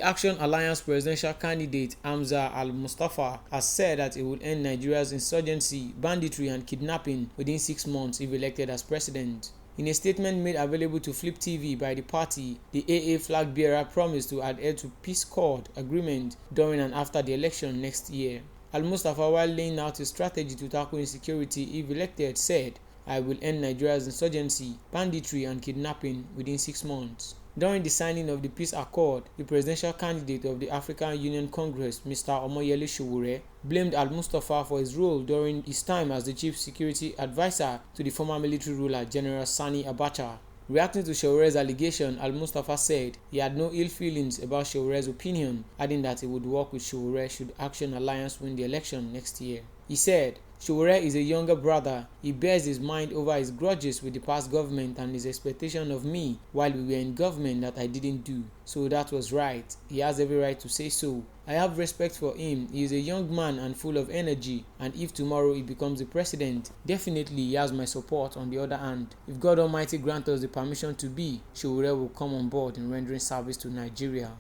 Action Alliance presidential candidate Hamza al-Mustapha has said that he will end Nigeria's insurgency, banditry and kidnapping within 6 months if elected as president. In a statement made available to Flip TV by the party, the AA flag bearer promised to adhere to peace accord agreement during and after the election next year. Al-Mustapha, while laying out a strategy to tackle insecurity if elected, said, "I will end Nigeria's insurgency, banditry and kidnapping within 6 months." During the signing of the peace accord, the presidential candidate of the African Union Congress, Mr. Omoyele Sowore, blamed Al-Mustapha for his role during his time as the chief security advisor to the former military ruler General Sani Abacha. Reacting to Sowore's allegation, Al-Mustapha said he had no ill feelings about Sowore's opinion, adding that he would work with Sowore should Action Alliance win the election next year. He said, "Sowore is a younger brother. He bears his mind over his grudges with the past government and his expectation of me while we were in government that I didn't do. So that was right. He has every right to say so. I have respect for him. He is a young man and full of energy, and if tomorrow he becomes the president, definitely he has my support. On the other hand, if God Almighty grants us the permission to be, Sowore will come on board in rendering service to Nigeria."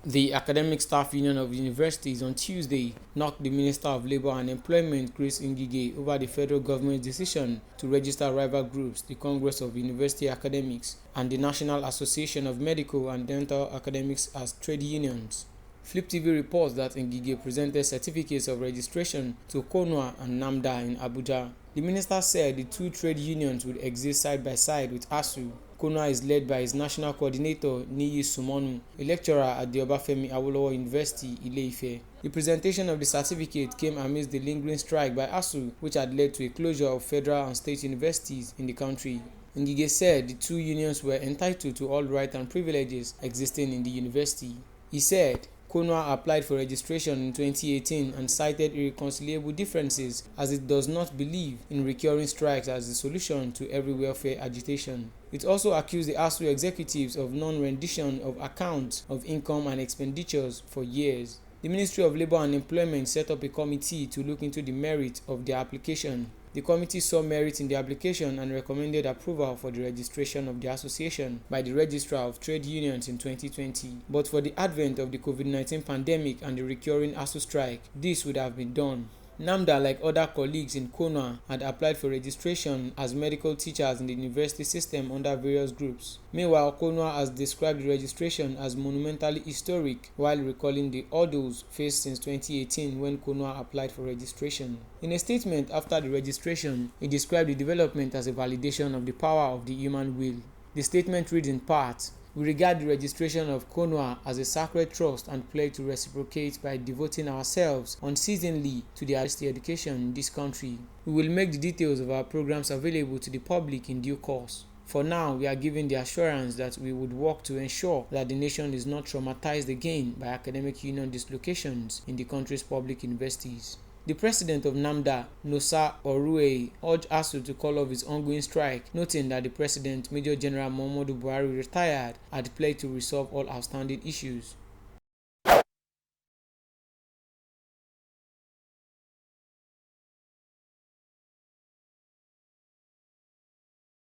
The Academic Staff Union of Universities on Tuesday knocked the Minister of Labour and Employment, Chris Ngige, over the federal government's decision to register rival groups, the Congress of University Academics and the National Association of Medical and Dental Academics, as trade unions. Flip TV reports that Ngige presented certificates of registration to KONUA and NAMDA in Abuja. The minister said the two trade unions would exist side by side with ASU. KONUA is led by its national coordinator, Niyi Sumonu, a lecturer at the Obafemi Awolowo University, Ile-Ife. The presentation of the certificate came amidst the lingering strike by ASU, which had led to a closure of federal and state universities in the country. Ngige said the two unions were entitled to all rights and privileges existing in the university. He said, KONUA applied for registration in 2018 and cited irreconcilable differences as it does not believe in recurring strikes as the solution to every welfare agitation. It also accused the ASU executives of non-rendition of accounts of income and expenditures for years. The Ministry of Labour and Employment set up a committee to look into the merit of their application. The committee saw merit in the application and recommended approval for the registration of the association by the Registrar of Trade Unions in 2020. But for the advent of the COVID-19 pandemic and the recurring ASU strike, this would have been done. NAMDA, like other colleagues in KONUA, had applied for registration as medical teachers in the university system under various groups. Meanwhile, KONUA has described the registration as monumentally historic while recalling the hurdles faced since 2018 when KONUA applied for registration. In a statement after the registration, it described the development as a validation of the power of the human will. The statement reads in part, "We regard the registration of KONUA as a sacred trust and pledge to reciprocate by devoting ourselves unceasingly to the university education in this country. We will make the details of our programs available to the public in due course. For now, we are giving the assurance that we would work to ensure that the nation is not traumatized again by academic union dislocations in the country's public universities." The president of NAMDA, Nosa Oruei, urged ASU to call off its ongoing strike, noting that the president, Major General Muhammadu Buhari, retired, had pledged to resolve all outstanding issues.